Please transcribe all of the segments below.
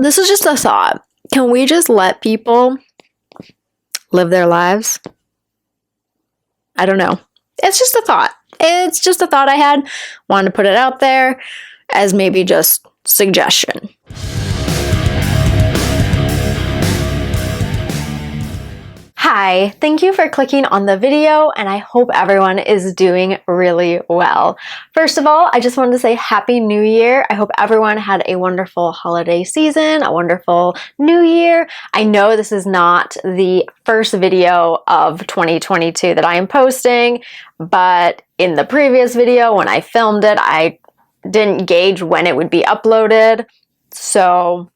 This is just a thought. Can we just let people live their lives? I don't know. It's just a thought. It's just a thought I had. Wanted to put it out there as maybe just suggestion. Hi, thank you for clicking on the video, and I hope everyone is doing really well. First of all, I just wanted to say Happy New Year. I hope everyone had a wonderful holiday season, a wonderful New Year. I know this is not the first video of 2022 that I am posting, but in the previous video when I filmed it, I didn't gauge when it would be uploaded, so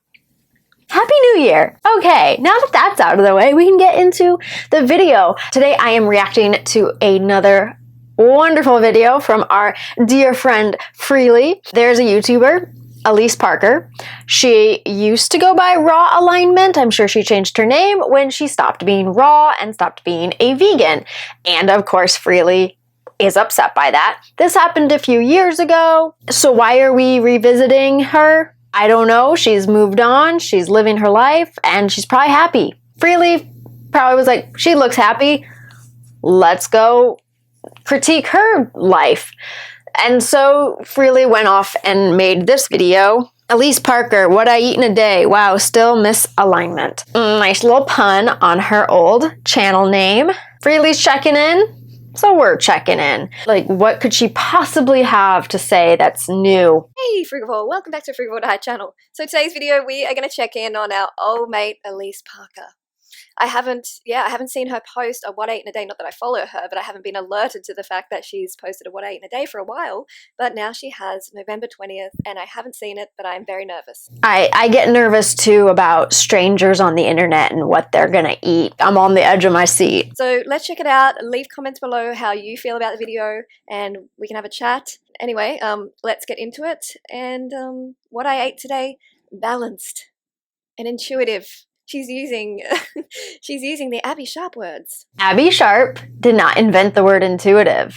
Happy New Year! Okay, now that that's out of the way, we can get into the video. Today I am reacting to another wonderful video from our dear friend Freelee. There's a YouTuber, Alyse Parker. She used to go by Raw Alignment. I'm sure she changed her name when she stopped being raw and stopped being a vegan. And of course, Freelee is upset by that. This happened a few years ago, so why are we revisiting her? I don't know. She's moved on, she's living her life, and she's probably happy. Freelee probably was like, she looks happy, let's go critique her life. And so Freelee went off and made this video. Alyse Parker, what I eat in a day. Wow, still misalignment. Nice little pun on her old channel name. Freelee's checking in. So we're checking in. Like, what could she possibly have to say that's new? Hey Frugivore, welcome back to Frugivore Diet channel. So today's video we are going to check in on our old mate Alyse Parker. I haven't seen her post a what I ate in a day, not that I follow her, but I haven't been alerted to the fact that she's posted a what I ate in a day for a while, but now she has November 20th and I haven't seen it, but I'm very nervous. I get nervous too about strangers on the internet and what they're gonna eat. I'm on the edge of my seat. So let's check it out. Leave comments below how you feel about the video and we can have a chat. Anyway, let's get into it. And what I ate today, balanced and intuitive. She's using the Abby Sharp words. Abby Sharp did not invent the word intuitive.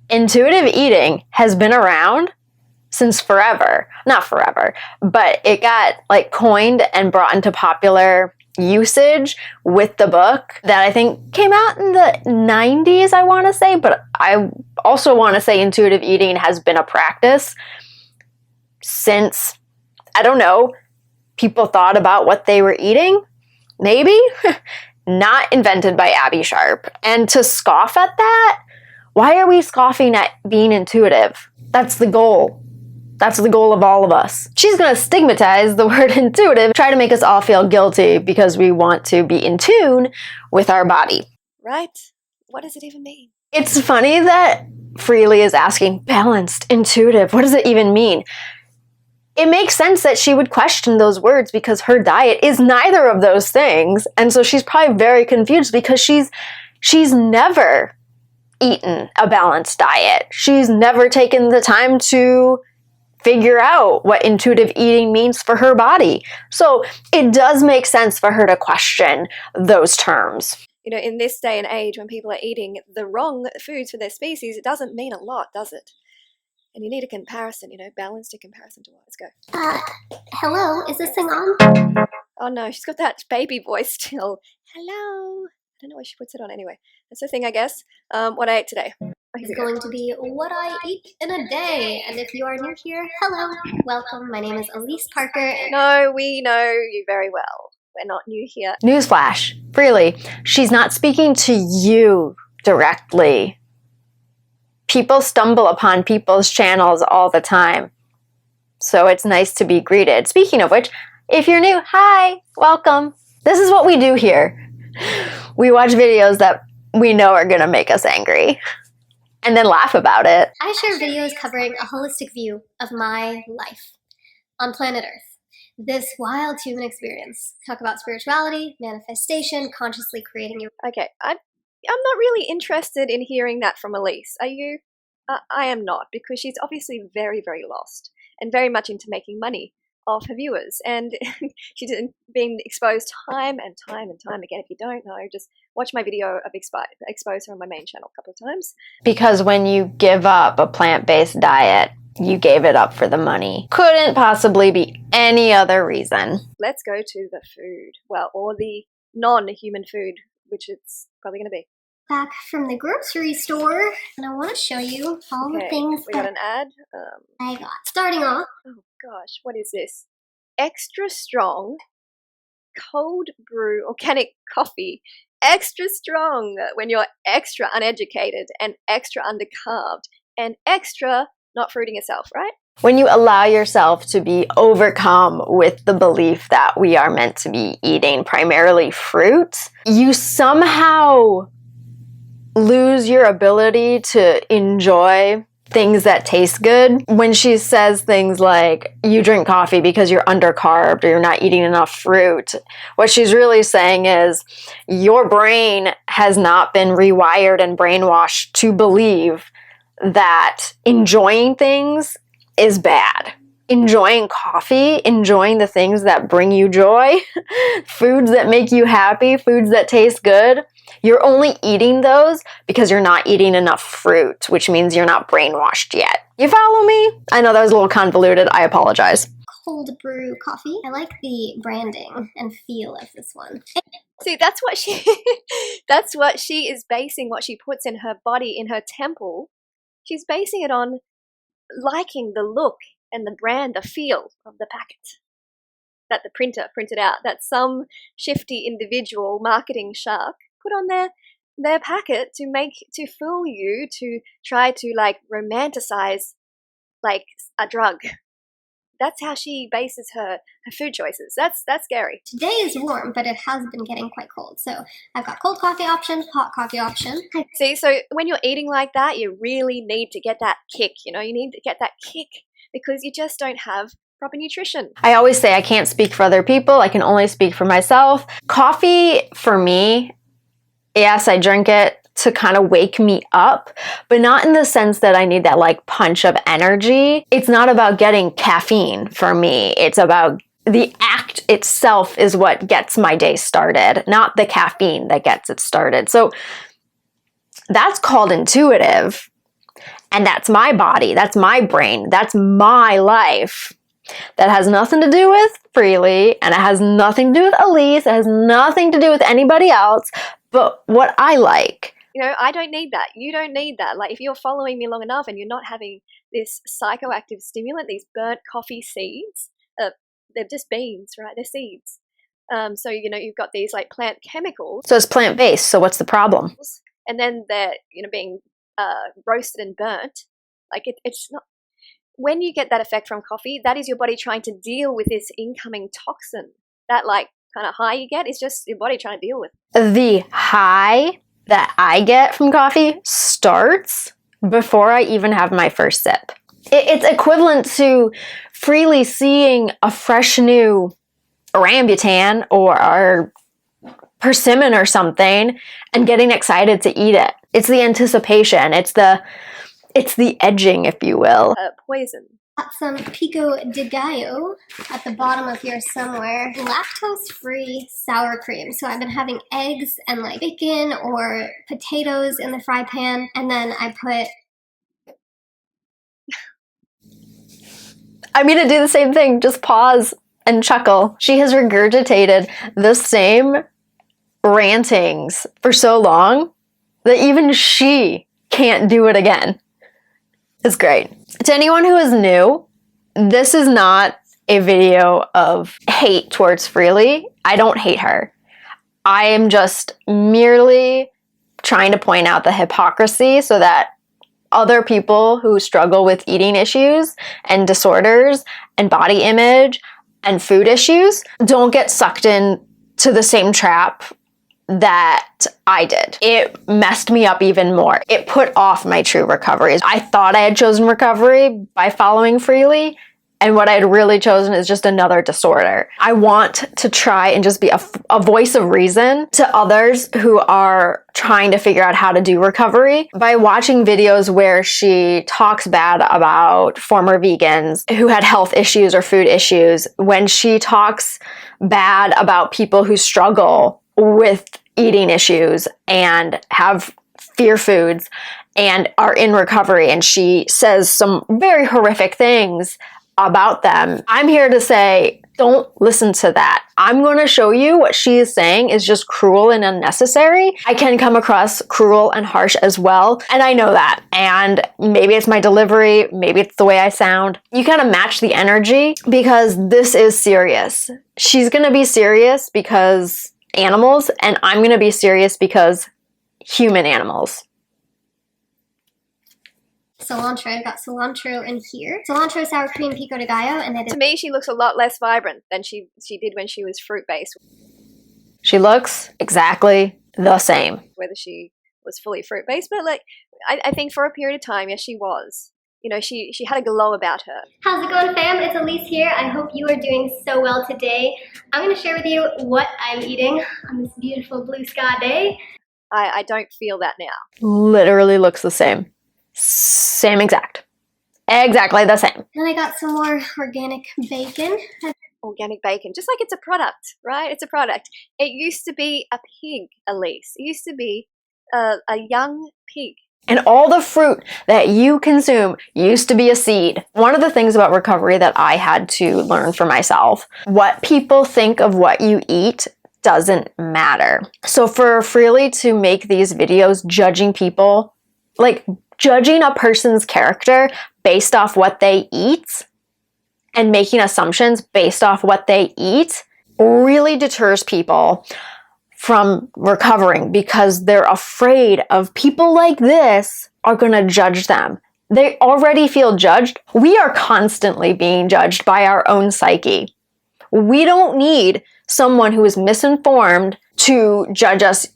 Intuitive eating has been around since forever. Not forever, but it got like coined and brought into popular usage with the book that I think came out in the 90s, I want to say, but I also want to say intuitive eating has been a practice since, I don't know, people thought about what they were eating, maybe? Not invented by Abby Sharp. And to scoff at that, why are we scoffing at being intuitive? That's the goal. That's the goal of all of us. She's going to stigmatize the word intuitive, try to make us all feel guilty because we want to be in tune with our body. Right? What does it even mean? It's funny that Freelee is asking, balanced, intuitive, what does it even mean? It makes sense that she would question those words because her diet is neither of those things. And so she's probably very confused because she's never eaten a balanced diet. She's never taken the time to figure out what intuitive eating means for her body. So it does make sense for her to question those terms. You know, in this day and age when people are eating the wrong foods for their species, it doesn't mean a lot, does it? And you need a comparison, you know, balanced in comparison to what? Let's go. Hello, is this thing on? Oh no, she's got that baby voice still. Hello. I don't know why she puts it on anyway. That's the thing, I guess. What I ate today. It's going to be what I eat in a day. And if you are new here, hello, welcome. My name is Alyse Parker. No, we know you very well. We're not new here. Newsflash, Freelee, she's not speaking to you directly. People stumble upon people's channels all the time, so it's nice to be greeted. Speaking of which, if you're new, hi, welcome. This is what we do here. We watch videos that we know are gonna make us angry, and then laugh about it. I share videos covering a holistic view of my life on planet Earth. This wild human experience. Talk about spirituality, manifestation, consciously creating your... Okay, I'm not really interested in hearing that from Alyse. Are you? I am not, because she's obviously very, very lost and very much into making money off her viewers. And she's been exposed time and time and time again. If you don't know, just watch my video of expose her on my main channel a couple of times. Because when you give up a plant-based diet, you gave it up for the money. Couldn't possibly be any other reason. Let's go to the food. Well, or the non-human food, which it's probably going to be. Back from the grocery store, and I want to show you all the things we got that an ad. I got. Starting off, Oh gosh, what is this? Extra strong cold brew organic coffee. Extra strong when you're extra uneducated and extra undercarved and extra not fruiting yourself, right? When you allow yourself to be overcome with the belief that we are meant to be eating primarily fruit, you somehow lose your ability to enjoy things that taste good. When she says things like, you drink coffee because you're undercarved or you're not eating enough fruit, what she's really saying is your brain has not been rewired and brainwashed to believe that enjoying things is bad. Enjoying coffee, enjoying the things that bring you joy, foods that make you happy, foods that taste good, you're only eating those because you're not eating enough fruit, which means you're not brainwashed yet. You follow me? I know that was a little convoluted. I apologize. cold brew coffee. I like the branding and feel of this one. See, that's what she is basing what she puts in her body, in her temple. She's basing it on liking the look and the brand, the feel of the packet that the printer printed out, that some shifty individual marketing shark put on their packet to fool you, to try to like romanticize like a drug. That's how she bases her food choices. That's scary. Today is warm, but it has been getting quite cold. So I've got cold coffee option, hot coffee option. See, so when you're eating like that, you really need to get that kick. You know, you need to get that kick because you just don't have proper nutrition. I always say I can't speak for other people. I can only speak for myself. Coffee, for me, yes, I drink it to kind of wake me up, but not in the sense that I need that like punch of energy. It's not about getting caffeine for me. It's about the act itself is what gets my day started, not the caffeine that gets it started. So that's called intuitive. And that's my body. That's my brain. That's my life. That has nothing to do with Freelee, and it has nothing to do with Alyse. It has nothing to do with anybody else but what I like. You know, I don't need that. You don't need that. Like, if you're following me long enough and you're not having this psychoactive stimulant, these burnt coffee seeds, they're just beans, right? They're seeds. So, you know, you've got these like plant chemicals. So it's plant-based, so what's the problem? And then they're, you know, being roasted and burnt. Like, it's not... When you get that effect from coffee, that is your body trying to deal with this incoming toxin. That like kind of high you get is just your body trying to deal with. The high that I get from coffee starts before I even have my first sip. It's equivalent to Freelee seeing a fresh new rambutan or persimmon or something and getting excited to eat it. It's the anticipation. It's the edging, if you will. Poison. Got some pico de gallo at the bottom of here somewhere. Lactose-free sour cream. So I've been having eggs and like bacon or potatoes in the fry pan, and then I put... I'm going to do the same thing. Just pause and chuckle. She has regurgitated the same rantings for so long that even she can't do it again. It's great. To anyone who is new, this is not a video of hate towards Freelee. I don't hate her. I am just merely trying to point out the hypocrisy so that other people who struggle with eating issues and disorders and body image and food issues don't get sucked in to the same trap that I did. It messed me up even more. It put off my true recovery. I thought I had chosen recovery by following Freelee, and what I had really chosen is just another disorder. I want to try and just be a voice of reason to others who are trying to figure out how to do recovery by watching videos where she talks bad about former vegans who had health issues or food issues, when she talks bad about people who struggle with eating issues and have fear foods and are in recovery, and she says some very horrific things about them. I'm here to say, don't listen to that. I'm going to show you what she is saying is just cruel and unnecessary. I can come across cruel and harsh as well, and I know that. And maybe it's my delivery, maybe it's the way I sound. You kind of match the energy because this is serious. She's going to be serious because animals, and I'm going to be serious because human animals. Cilantro. I've got cilantro in here. Cilantro, sour cream, pico de gallo, and then To me, she looks a lot less vibrant than she did when she was fruit-based. She looks exactly the same. Whether she was fully fruit-based, but like, I think for a period of time, yes, she was. You know, she had a glow about her. How's it going, fam? It's Alyse here. I hope you are doing so well today. I'm going to share with you what I'm eating on this beautiful blue sky day. I don't feel that now. Literally looks the same. Same exact. Exactly the same. Then I got some more organic bacon. Organic bacon, just like it's a product, right? It's a product. It used to be a pig, Alyse. It used to be a young pig. And all the fruit that you consume used to be a seed. One of the things about recovery that I had to learn for myself, what people think of what you eat doesn't matter. So for Freelee to make these videos judging people, like judging a person's character based off what they eat and making assumptions based off what they eat really deters people from recovering because they're afraid of people like this are going to judge them. They already feel judged. We are constantly being judged by our own psyche. We don't need someone who is misinformed to judge us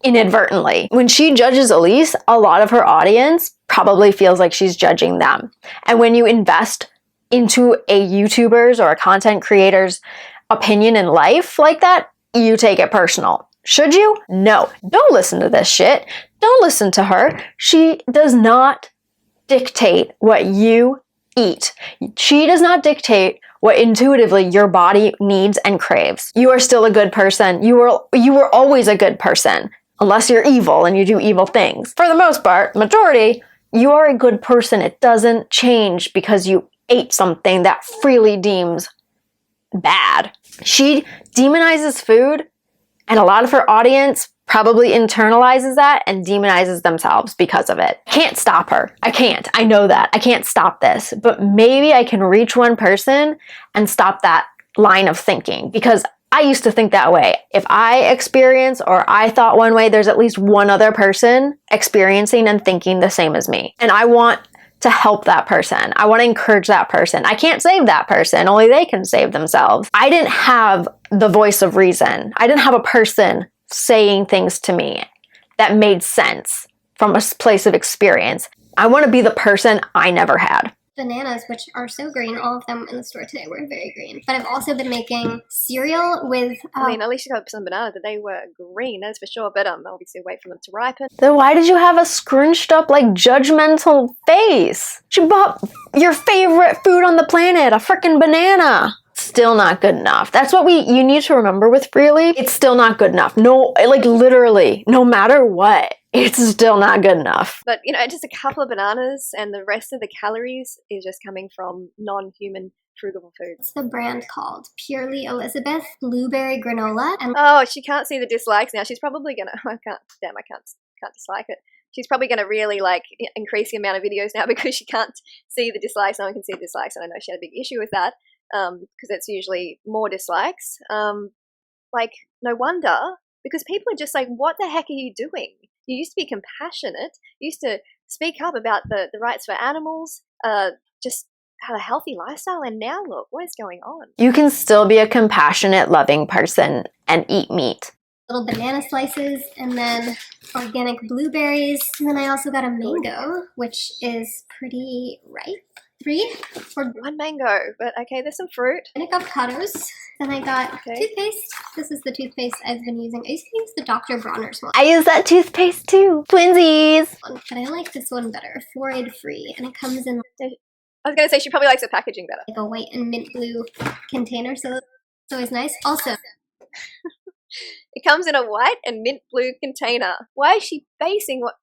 inadvertently. When she judges Alyse, a lot of her audience probably feels like she's judging them. And when you invest into a YouTuber's or a content creator's opinion in life like that, you take it personal. Should you? No. Don't listen to this shit. Don't listen to her. She does not dictate what you eat. She does not dictate what intuitively your body needs and craves. You are still a good person. You were always a good person. Unless you're evil and you do evil things. For the most part, majority, you are a good person. It doesn't change because you ate something that Freelee deems bad. She demonizes food, and a lot of her audience probably internalizes that and demonizes themselves because of it. I can't stop her. I can't. I know that. I can't stop this. But maybe I can reach one person and stop that line of thinking because I used to think that way. If I experience or I thought one way, there's at least one other person experiencing and thinking the same as me. And I want to help that person. I want to encourage that person. I can't save that person. Only they can save themselves. I didn't have the voice of reason. I didn't have a person saying things to me that made sense from a place of experience. I want to be the person I never had. Bananas, which are so green, all of them in the store today were very green. But I've also been making cereal with... I mean, at least you got some bananas, but they were green, that's for sure. But obviously wait for them to ripen. Then why did you have a scrunched up, like, judgmental face? She bought your favorite food on the planet, a freaking banana. Still not good enough. That's what you need to remember with Freelee. It's still not good enough. No, like literally, no matter what, it's still not good enough. But, you know, just a couple of bananas and the rest of the calories is just coming from non-human frugal foods. What's the brand called? Purely Elizabeth Blueberry Granola. And oh, she can't see the dislikes now. She's probably gonna, I can't dislike it. She's probably going to really like increase the amount of videos now because she can't see the dislikes. No one can see the dislikes, and I know she had a big issue with that because it's usually more dislikes. Like, no wonder, because people are just like, what the heck are you doing? You used to be compassionate. You used to speak up about the rights for animals, just have a healthy lifestyle, and now look, what is going on? You can still be a compassionate, loving person and eat meat. Little banana slices, and then organic blueberries. And then I also got a mango, which is pretty ripe. 3 or 1 mango, but okay, there's some fruit. organic avocados. Then I got toothpaste. This is the toothpaste I've been using. I used to use the Dr. Bronner's one. I use that toothpaste too. Twinsies! But I like this one better. Fluoride free. And it comes in I was going to say she probably likes the packaging better. like a white and mint blue container, so it's always nice. Also, It comes in a white and mint blue container. Why is she basing what?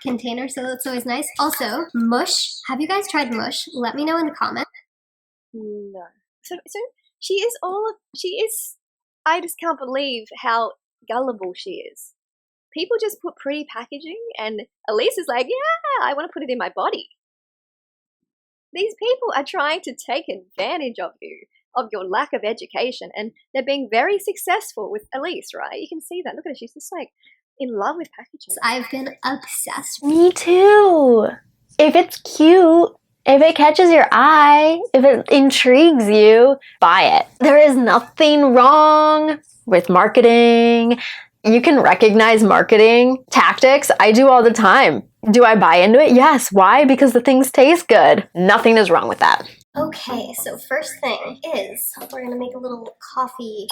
container, so that's always nice. Also, mush. Have you guys tried mush? Let me know in the comments. No. So she is, I just can't believe how gullible she is. People just put pretty packaging and Alyse is like, yeah, I want to put it in my body. These people are trying to take advantage of you, of your lack of education, and they're being very successful with Alyse, right? You can see that. Look at her. She's just like in love with packaging. I've been obsessed. Me too. If it's cute, if it catches your eye, if it intrigues you, buy it. There is nothing wrong with marketing. You can recognize marketing tactics. I do all the time. Do I buy into it? Yes. Why? Because the things taste good. Nothing is wrong with that. Okay, so first thing is we're gonna make a little coffee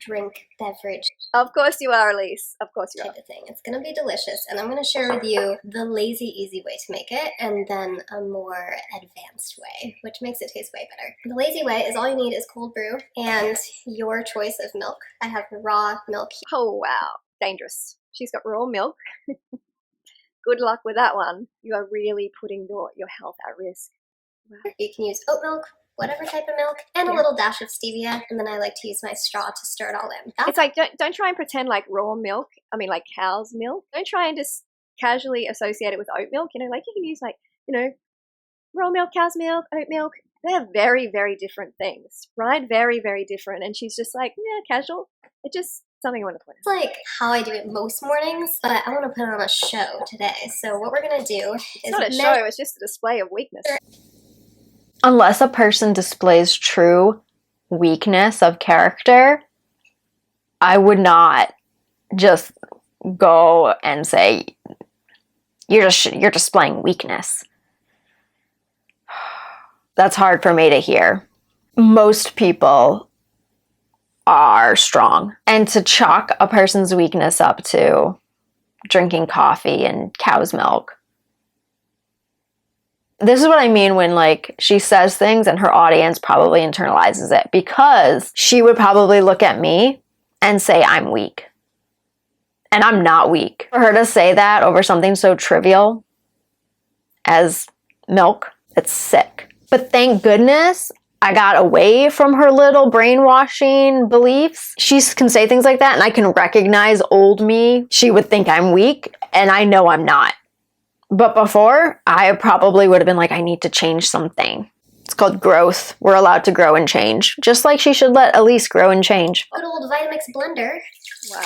drink beverage Of course you are, Alyse. Of course you are. type of thing. It's gonna be delicious, and I'm gonna share with you the lazy, easy way to make it, and then a more advanced way, which makes it taste way better. The lazy way is all you need is cold brew and your choice of milk. I have raw milk here. Oh, wow. Dangerous. She's got raw milk. Good luck with that one. You are really putting your health at risk. Wow. You can use oat milk, whatever type of milk, and a little dash of stevia, and then I like to use my straw to stir it all in. It's like, don't try and pretend like raw milk, I mean like cow's milk. Don't try and just casually associate it with oat milk. You know, like you can use like, you know, raw milk, cow's milk, oat milk. They're very, very different things, right? Very, very different. And she's just like, yeah, casual. It's just something I want to put in. It's like how I do it most mornings, but I want to put on a show today. So what we're going to do is It's not a show, it's just a display of weakness. Unless a person displays true weakness of character, I would not just go and say, you're displaying weakness. That's hard for me to hear. Most people are strong. And to chalk a person's weakness up to drinking coffee and cow's milk. This is what I mean when, like, she says things and her audience probably internalizes it, because she would probably look at me and say I'm weak. And I'm not weak. For her to say that over something so trivial as milk, it's sick. But thank goodness I got away from her little brainwashing beliefs. She can say things like that and I can recognize old me. She would think I'm weak and I know I'm not. But before, I probably would have been like, I need to change something. It's called growth. We're allowed to grow and change. Just like she should let Alyse grow and change. Good old Vitamix blender. Wow.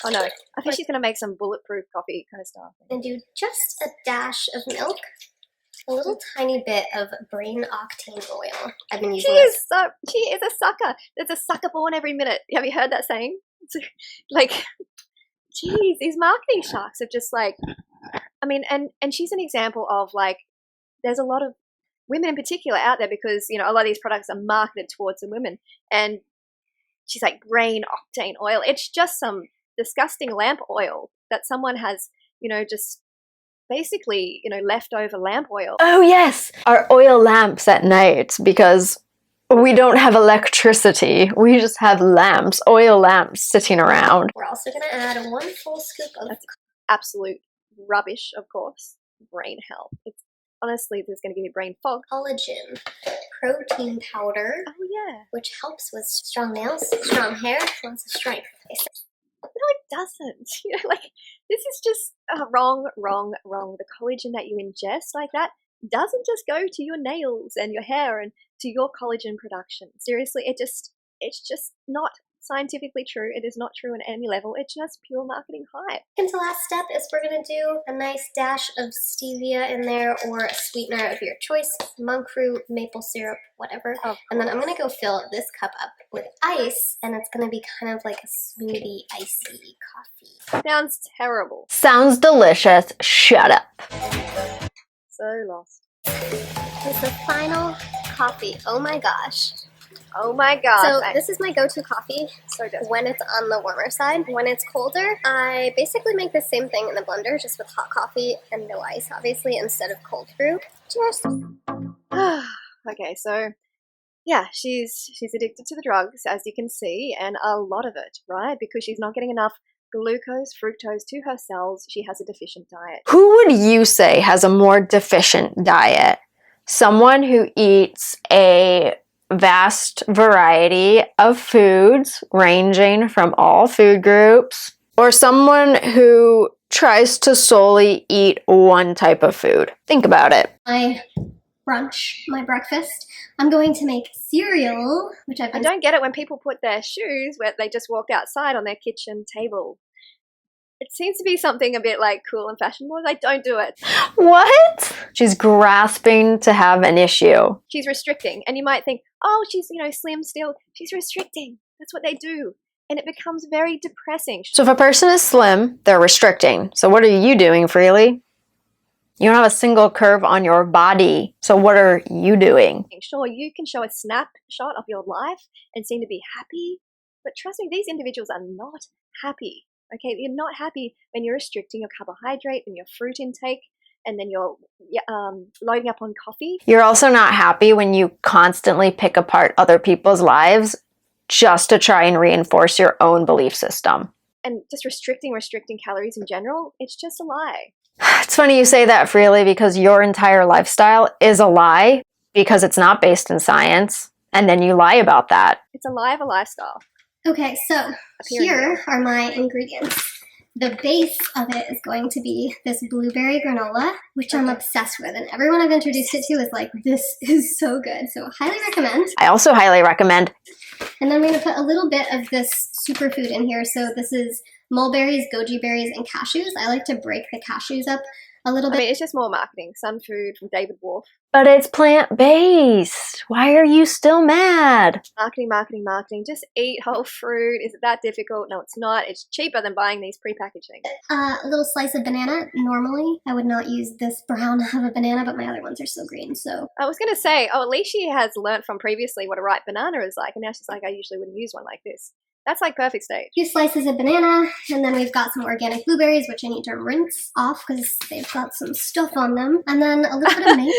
Oh no, I think she's going to make some bulletproof coffee kind of stuff. And do just a dash of milk. A little tiny bit of brain octane oil. I've been using this. She is a sucker. There's a sucker born every minute. Have you heard that saying? Like, geez, these marketing sharks are just like, I mean, and she's an example of, like, there's a lot of women in particular out there because, you know, a lot of these products are marketed towards the women. And she's like, brain octane oil. It's just some disgusting lamp oil that someone has, you know, just basically, you know, leftover lamp oil. Oh yes, our oil lamps at night, because we don't have electricity. We just have lamps, oil lamps sitting around. We're also going to add 1 full scoop of Absolute rubbish, of course. Brain health. It's honestly, there's going to give you brain fog. collagen protein powder. Oh yeah. Which helps with strong nails, strong hair, lots of strength. No, it doesn't. You know, like, this is just wrong. The collagen that you ingest like that doesn't just go to your nails and your hair and to your collagen production. Seriously, it's just not scientifically true. It is not true on any level. It's just pure marketing hype. And the last step is we're going to do a nice dash of stevia in there, or a sweetener of your choice, monk fruit, maple syrup, whatever. And then I'm going to go fill this cup up with ice, and it's going to be kind of like a smoothie, icy coffee. Sounds terrible. Sounds delicious. Shut up. So lost. It's the final coffee. Oh my gosh. Oh my god. So this is my go-to coffee So good. when it's on the warmer side. When it's colder, I basically make the same thing in the blender, just with hot coffee and no ice, obviously, instead of cold brew. Cheers. Okay, so yeah, she's addicted to the drugs, as you can see, and a lot of it, right? Because she's not getting enough glucose, fructose to her cells, she has a deficient diet. Who would you say has a more deficient diet? Someone who eats a vast variety of foods ranging from all food groups, or someone who tries to solely eat one type of food? Think about it. My brunch, my breakfast, I'm going to make cereal, which I've I been... don't get it when people put their shoes where they just walked outside on their kitchen table. It seems to be something a bit like cool and fashionable. I don't do it. What? She's grasping to have an issue. She's restricting. And you might think, oh, she's, slim still. She's restricting. That's what they do. And it becomes very depressing. So if a person is slim, they're restricting. So what are you doing, Freelee? You don't have a single curve on your body. So what are you doing? Sure, you can show a snapshot of your life and seem to be happy. But trust me, these individuals are not happy. Okay, you're not happy when you're restricting your carbohydrate and your fruit intake, and then you're loading up on coffee. You're also not happy when you constantly pick apart other people's lives just to try and reinforce your own belief system. And just restricting calories in general, it's just a lie. It's funny you say that, Freelee, because your entire lifestyle is a lie because it's not based in science, and then you lie about that. It's a lie of a lifestyle. Okay, so here are my ingredients. The base of it is going to be this blueberry granola, which I'm obsessed with, and everyone I've introduced it to is like, this is so good, so highly recommend. I also highly recommend. And then I'm going to put a little bit of this superfood in here. So this is mulberries, goji berries, and cashews. I like to break the cashews up a little bit. I mean, it's just more marketing. Sun Food from David Wolf. But it's plant-based. Why are you still mad? Marketing. Just eat whole fruit. Is it that difficult? No, it's not. It's cheaper than buying these prepackaging. A little slice of banana. Normally, I would not use this brown of a banana, but my other ones are so green, so. I was going to say, at least she has learnt from previously what a ripe banana is like, and now she's like, I usually wouldn't use one like this. That's like perfect stage. 2 slices of banana, and then we've got some organic blueberries, which I need to rinse off because they've got some stuff on them. And then a little bit of mayo.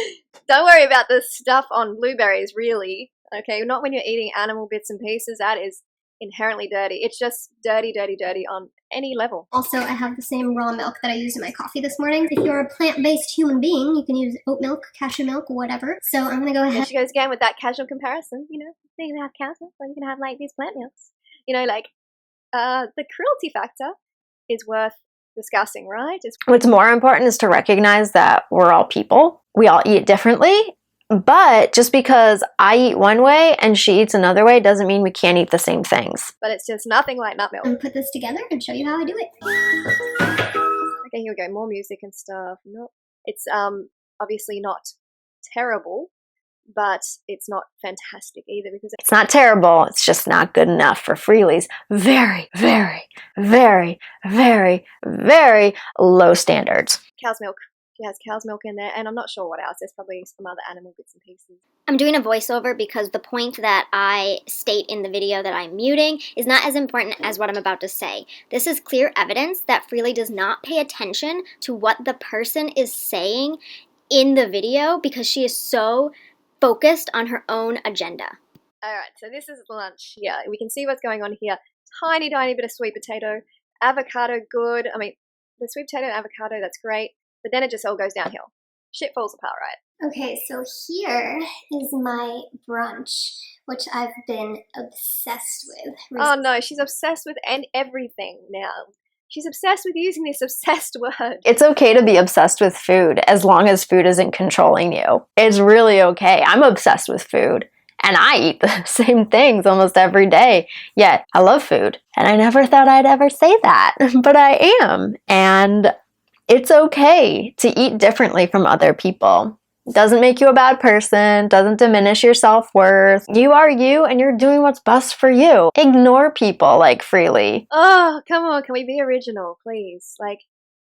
Don't worry about the stuff on blueberries, really. Okay, not when you're eating animal bits and pieces. That is inherently dirty. It's just dirty on any level. Also, I have the same raw milk that I used in my coffee this morning. If you're a plant-based human being, you can use oat milk, cashew milk, whatever. So I'm going to go ahead. There she goes again with that casual comparison. You can have cashew, or you can have like these plant milks. The cruelty factor is worth discussing, right? What's more important is to recognize that we're all people. We all eat differently, but just because I eat one way and she eats another way doesn't mean we can't eat the same things. But it's just nothing like nut milk. I'm going to put this together and show you how I do it. Okay, here we go. More music and stuff. No, it's obviously not terrible, but it's not fantastic either because it's not terrible. It's just not good enough for Freelee's very, very, very, very, very low standards. Cow's milk. She has cow's milk in there, and I'm not sure what else. There's probably some other animal bits and pieces. I'm doing a voiceover because the point that I state in the video that I'm muting is not as important as what I'm about to say. This is clear evidence that Freelee does not pay attention to what the person is saying in the video because she is so focused on her own agenda. Alright, so this is lunch. Yeah, we can see what's going on here. Tiny bit of sweet potato. Avocado, good. I mean, the sweet potato and avocado, that's great. But then it just all goes downhill. Shit falls apart, right? Okay, so here is my brunch, which I've been obsessed with. Oh no, she's obsessed with everything now. She's obsessed with using this obsessed word. It's okay to be obsessed with food as long as food isn't controlling you. It's really okay. I'm obsessed with food and I eat the same things almost every day. Yet I love food and I never thought I'd ever say that, but I am. And it's okay to eat differently from other people. It doesn't make you a bad person, doesn't diminish your self-worth. You are you and you're doing what's best for you. Ignore people like Freelee. Oh, come on, can we be original, please? Like,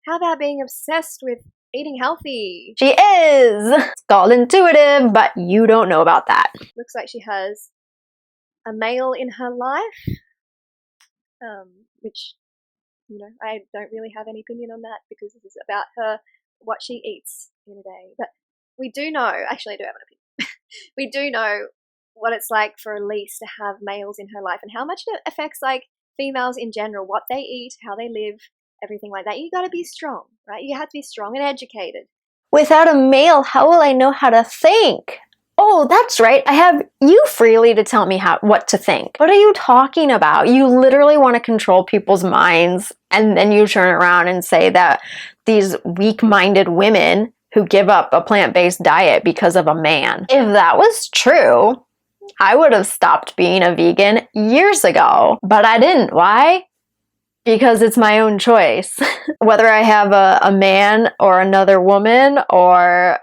how about being obsessed with eating healthy? She is! It's called intuitive, but you don't know about that. Looks like she has a male in her life, which, I don't really have any opinion on that because this is about her, what she eats in a day. But we do know, actually I do have an opinion, we do know what it's like for Alyse to have males in her life and how much it affects like females in general, what they eat, how they live, everything like that. You gotta be strong, right? You have to be strong and educated. Without a male, how will I know how to think? Oh, that's right. I have you, Freelee, to tell me what to think. What are you talking about? You literally want to control people's minds, and then you turn around and say that these weak-minded women who give up a plant-based diet because of a man. If that was true, I would have stopped being a vegan years ago, but I didn't. Why? Because it's my own choice. Whether I have a man or another woman or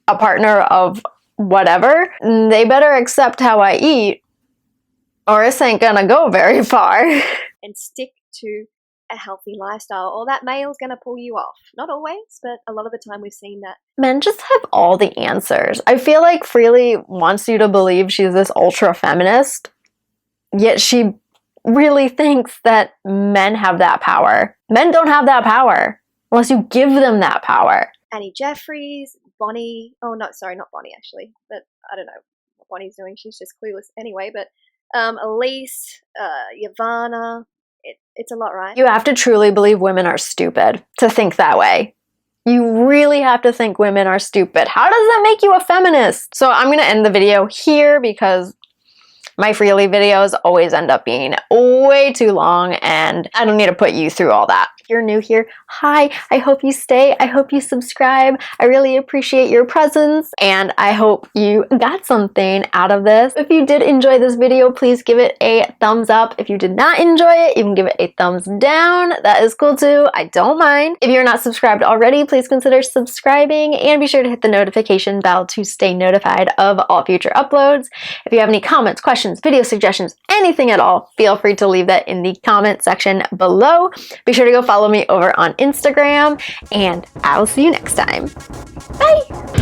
a partner of whatever, they better accept how I eat or this ain't gonna go very far. And stick to a healthy lifestyle, or that male's gonna pull you off. Not always, but a lot of the time we've seen that. Men just have all the answers. I feel like Freelee wants you to believe she's this ultra feminist, yet she really thinks that men have that power. Men don't have that power unless you give them that power. Annie Jeffries, Bonnie, oh no, sorry, not Bonnie actually, but I don't know what Bonnie's doing, she's just clueless anyway, but Alyse, Yavanna, it's a lot, right? You have to truly believe women are stupid to think that way. You really have to think women are stupid. How does that make you a feminist? So I'm going to end the video here because my Freelee videos always end up being way too long and I don't need to put you through all that. If you're new here, hi, I hope you stay. I hope you subscribe. I really appreciate your presence and I hope you got something out of this. If you did enjoy this video, please give it a thumbs up. If you did not enjoy it, you can give it a thumbs down. That is cool too. I don't mind. If you're not subscribed already, please consider subscribing and be sure to hit the notification bell to stay notified of all future uploads. If you have any comments, questions, video suggestions, anything at all, feel free to leave that in the comment section below. Be sure to go follow me over on Instagram, and I will see you next time. Bye!